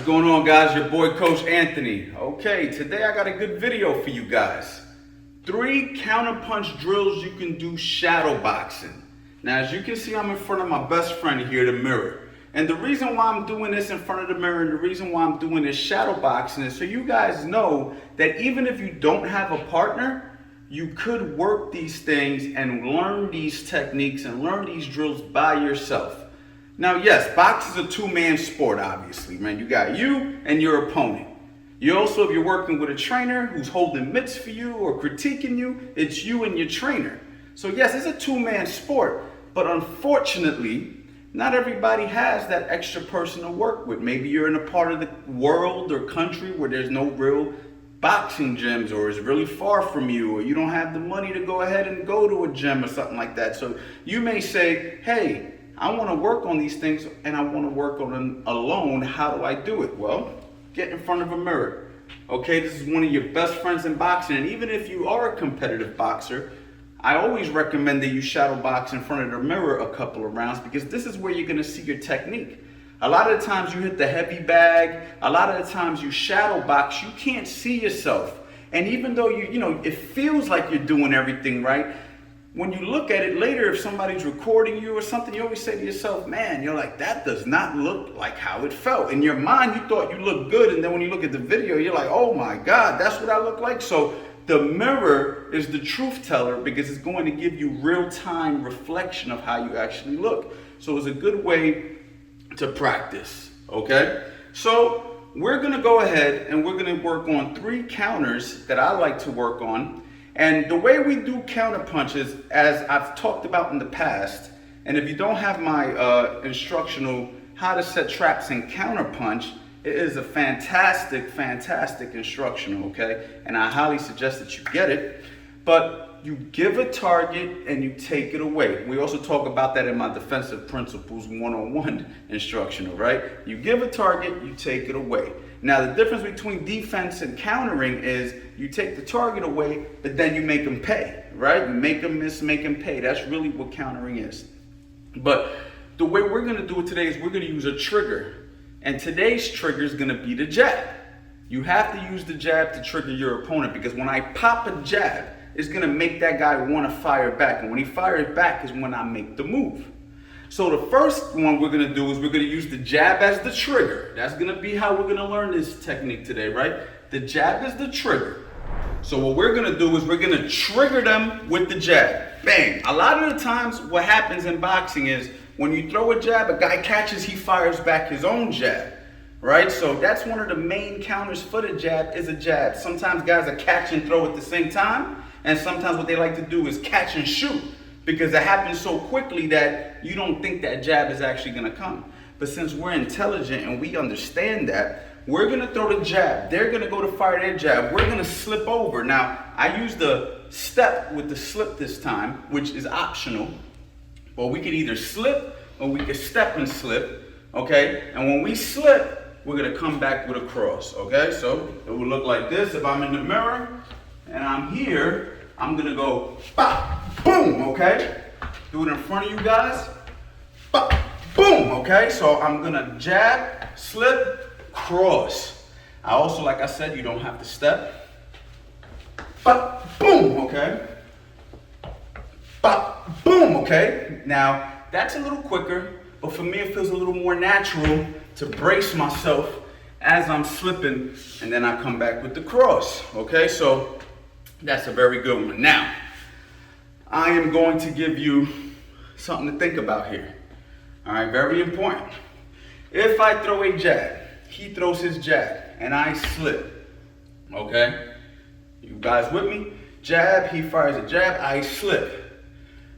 going on, guys? Your boy Coach Anthony. Okay, today I got a good video for you guys. 3 counterpunch drills you can do shadowboxing. Now, as you can see, I'm in front of my best friend here, the mirror. And the reason why I'm doing this in front of the mirror and the reason why I'm doing this shadowboxing is so you guys know that even if you don't have a partner, you could work these things and learn these techniques and learn these drills by yourself. Now, yes, box is a two-man sport, obviously, man. You got you and your opponent. You also, if you're working with a trainer who's holding mitts for you or critiquing you, it's you and your trainer. So yes, it's a two-man sport, but unfortunately, not everybody has that extra person to work with. Maybe you're in a part of the world or country where there's no real boxing gyms, or it's really far from you, or you don't have the money to go ahead and go to a gym or something like that. So you may say, hey, I want to work on these things and I want to work on them alone. How do I do it? Well, get in front of a mirror. Okay, this is one of your best friends in boxing. And even if you are a competitive boxer, I always recommend that you shadow box in front of the mirror a couple of rounds, because this is where you're going to see your technique. A lot of the times you hit the heavy bag, a lot of the times you shadow box, you can't see yourself. And even though it feels like you're doing everything right, when you look at it later, if somebody's recording you or something, you always say to yourself, man, you're like, that does not look like how it felt. In your mind, you thought you looked good. And then when you look at the video, you're like, oh my God, that's what I look like. So the mirror is the truth teller, because it's going to give you real-time reflection of how you actually look. So it's a good way to practice, okay? So we're gonna go ahead and we're gonna work on 3 counters that I like to work on. And the way we do counter punches, as I've talked about in the past, and if you don't have my instructional how to set traps and counter punch, it is a fantastic instructional, okay? And I highly suggest that you get it. But you give a target and you take it away. We also talk about that in my defensive principles 101 instructional, right? You give a target, you take it away. Now, the difference between defense and countering is you take the target away, but then you make them pay, right? You make them miss, make them pay. That's really what countering is. But the way we're gonna do it today is we're gonna use a trigger. And today's trigger is gonna be the jab. You have to use the jab to trigger your opponent, because when I pop a jab, it's gonna make that guy wanna fire back. And when he fires back is when I make the move. So the first one we're gonna do is we're gonna use the jab as the trigger. That's gonna be how we're gonna learn this technique today, right? The jab is the trigger. So what we're gonna do is we're gonna trigger them with the jab. Bang! A lot of the times what happens in boxing is when you throw a jab, a guy catches, he fires back his own jab, right? So that's one of the main counters for the jab, is a jab. Sometimes guys are catch and throw at the same time, and sometimes what they like to do is catch and shoot, because it happens so quickly that you don't think that jab is actually gonna come. But since we're intelligent and we understand that, we're gonna throw the jab. They're gonna go to fire their jab. We're gonna slip over. Now, I use the step with the slip this time, which is optional. But we could either slip or we could step and slip, okay? And when we slip, we're gonna come back with a cross, okay? So it will look like this. If I'm in the mirror and I'm here, I'm gonna go, bop, boom, okay? Do it in front of you guys, bop, boom, okay? So I'm gonna jab, slip, cross. I also, like I said, you don't have to step. Bop, boom, okay? Bop, boom, okay? Now, that's a little quicker, but for me it feels a little more natural to brace myself as I'm slipping, and then I come back with the cross, okay? So that's a very good one. Now, I am going to give you something to think about here. All right, very important. If I throw a jab, he throws his jab, and I slip, okay? You guys with me? Jab, he fires a jab, I slip.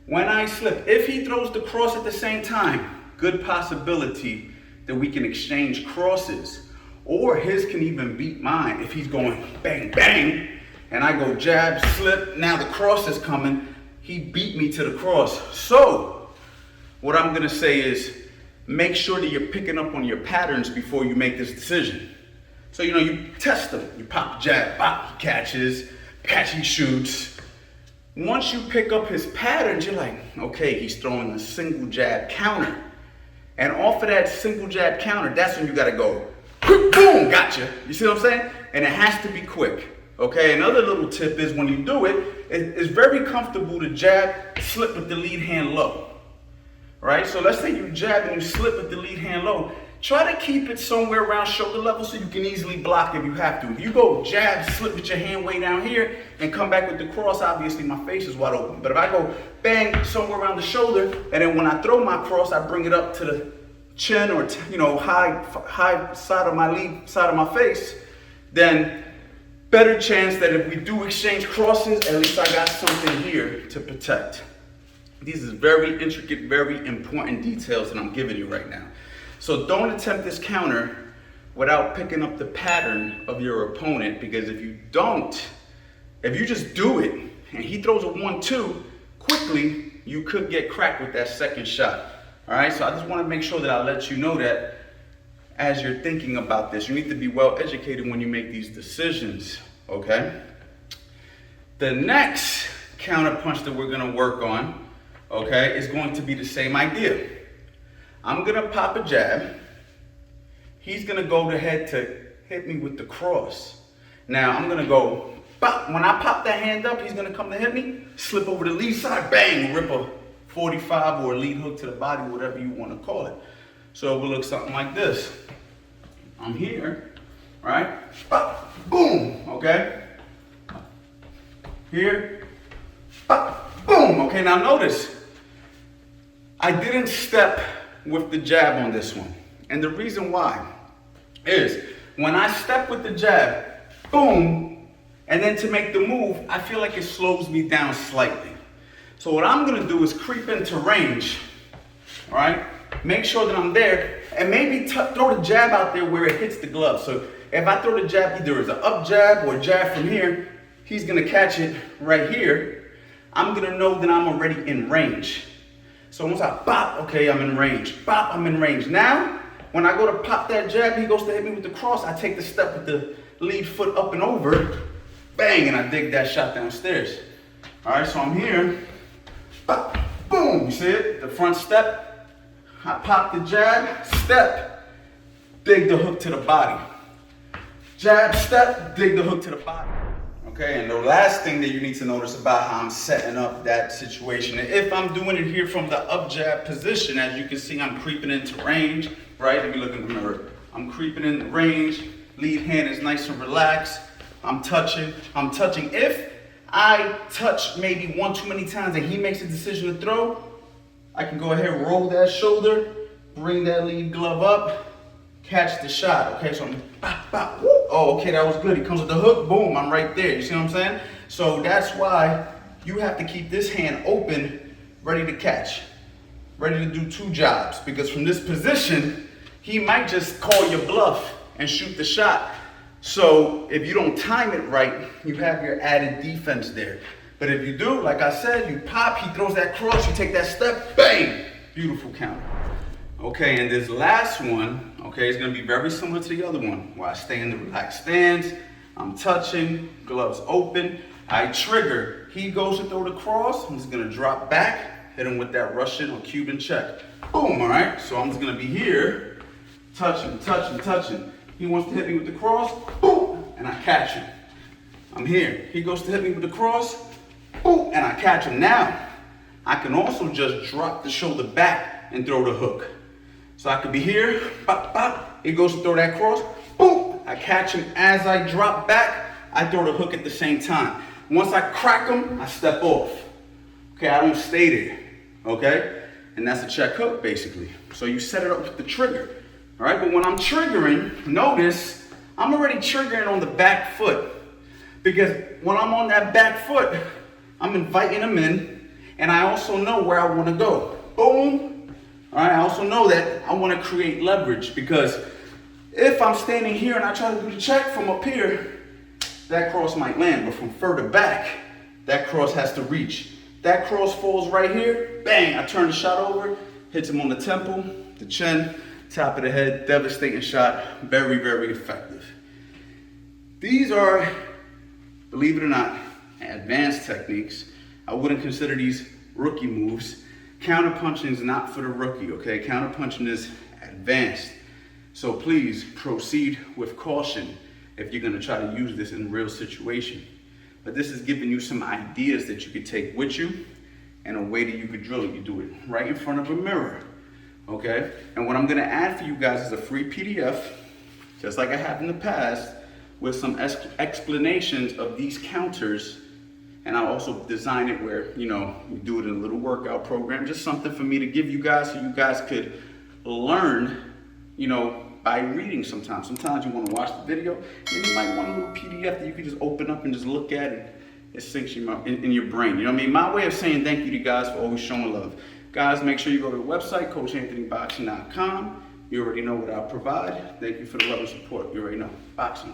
When I slip, if he throws the cross at the same time, good possibility that we can exchange crosses. Or his can even beat mine. If he's going bang, bang, and I go jab, slip, now the cross is coming, he beat me to the cross. So, what I'm gonna say is, make sure that you're picking up on your patterns before you make this decision. So, you test them. You pop jab, pop, he catches, he shoots. Once you pick up his patterns, you're like, okay, he's throwing a single jab counter. And off of that single jab counter, that's when you gotta go boom, gotcha. You see what I'm saying? And it has to be quick. Okay, another little tip is when you do it, it's very comfortable to jab, slip with the lead hand low. Right? So let's say you jab and you slip with the lead hand low. Try to keep it somewhere around shoulder level so you can easily block if you have to. If you go jab, slip with your hand way down here, and come back with the cross, obviously my face is wide open. But if I go bang somewhere around the shoulder, and then when I throw my cross, I bring it up to the chin or high side of my lead side of my face, then better chance that if we do exchange crosses, at least I got something here to protect. These are very intricate, very important details that I'm giving you right now. So don't attempt this counter without picking up the pattern of your opponent, because if you don't, if you just do it and he throws a 1-2, quickly you could get cracked with that second shot. All right, so I just want to make sure that I let you know that as you're thinking about this, you need to be well educated when you make these decisions, okay? The next counter punch that we're going to work on, okay, is going to be the same idea. I'm going to pop a jab. He's going to go ahead to hit me with the cross. Now, I'm going to go, pop. When I pop that hand up, he's going to come to hit me, slip over the lead side, bang, rip a 45 or a lead hook to the body, whatever you want to call it. So it will look something like this. I'm here, right? Pop, boom, okay? Here, pop, boom. Okay, now notice, I didn't step with the jab on this one. And the reason why is when I step with the jab, boom, and then to make the move, I feel like it slows me down slightly. So what I'm gonna do is creep into range, all right? Make sure that I'm there, and maybe throw the jab out there where it hits the glove. So if I throw the jab either as an up jab or a jab from here, he's gonna catch it right here. I'm gonna know that I'm already in range. So once I pop, okay, I'm in range. Pop, I'm in range. Now, when I go to pop that jab, he goes to hit me with the cross. I take the step with the lead foot up and over, bang, and I dig that shot downstairs. All right, so I'm here, pop, boom, you see it? The front step, I pop the jab, step, dig the hook to the body. Jab, step, dig the hook to the body. Okay, and the last thing that you need to notice about how I'm setting up that situation, if I'm doing it here from the up jab position, as you can see, I'm creeping into range, right? Let me look in the mirror. I'm creeping in range, lead hand is nice and relaxed. I'm touching. If I touch maybe one too many times and he makes a decision to throw, I can go ahead and roll that shoulder, bring that lead glove up, catch the shot. Okay, so I'm bop, bop, woo. Oh, okay, that was good. He comes with the hook, boom, I'm right there. You see what I'm saying? So that's why you have to keep this hand open, ready to catch, ready to do two jobs. Because from this position, he might just call your bluff and shoot the shot. So if you don't time it right, you have your added defense there. But if you do, like I said, you pop, he throws that cross, you take that step, bang, beautiful counter. Okay, and this last one, okay, is gonna be very similar to the other one, where I stay in the relaxed stance, I'm touching, gloves open, I trigger. He goes to throw the cross, I'm just gonna drop back, hit him with that Russian or Cuban check. Boom, all right? So I'm just gonna be here, touching. He wants to hit me with the cross, boom, and I catch him. I'm here. He goes to hit me with the cross, boom, and I catch him. Now, I can also just drop the shoulder back and throw the hook. So I could be here, pop, pop. He goes to throw that cross, boom, I catch him. As I drop back, I throw the hook at the same time. Once I crack him, I step off. Okay, I don't stay there, okay? And that's a check hook, basically. So you set it up with the trigger, all right? But when I'm triggering, notice I'm already triggering on the back foot. Because when I'm on that back foot, I'm inviting him in, and I also know where I want to go. Boom. All right, I also know that I want to create leverage, because if I'm standing here and I try to do the check from up here, that cross might land, but from further back, that cross has to reach. That cross falls right here, bang, I turn the shot over, hits him on the temple, the chin, top of the head, devastating shot, very, very effective. These are, believe it or not, advanced techniques. I wouldn't consider these rookie moves. Counterpunching is not for the rookie, okay? Counterpunching is advanced. So please proceed with caution if you're gonna try to use this in a real situation. But this is giving you some ideas that you could take with you and a way that you could drill it. You do it right in front of a mirror, okay? And what I'm gonna add for you guys is a free PDF, just like I have in the past, with some explanations of these counters. And I'll also design it where, you know, we do it in a little workout program, just something for me to give you guys so you guys could learn, you know, by reading sometimes. Sometimes you want to watch the video, and then you might want a little PDF that you can just open up and just look at, and it sinks in your brain. You know what I mean? My way of saying thank you to you guys for always showing love. Guys, make sure you go to the website, coachanthonyboxing.com. You already know what I provide. Thank you for the love and support. You already know. Boxing.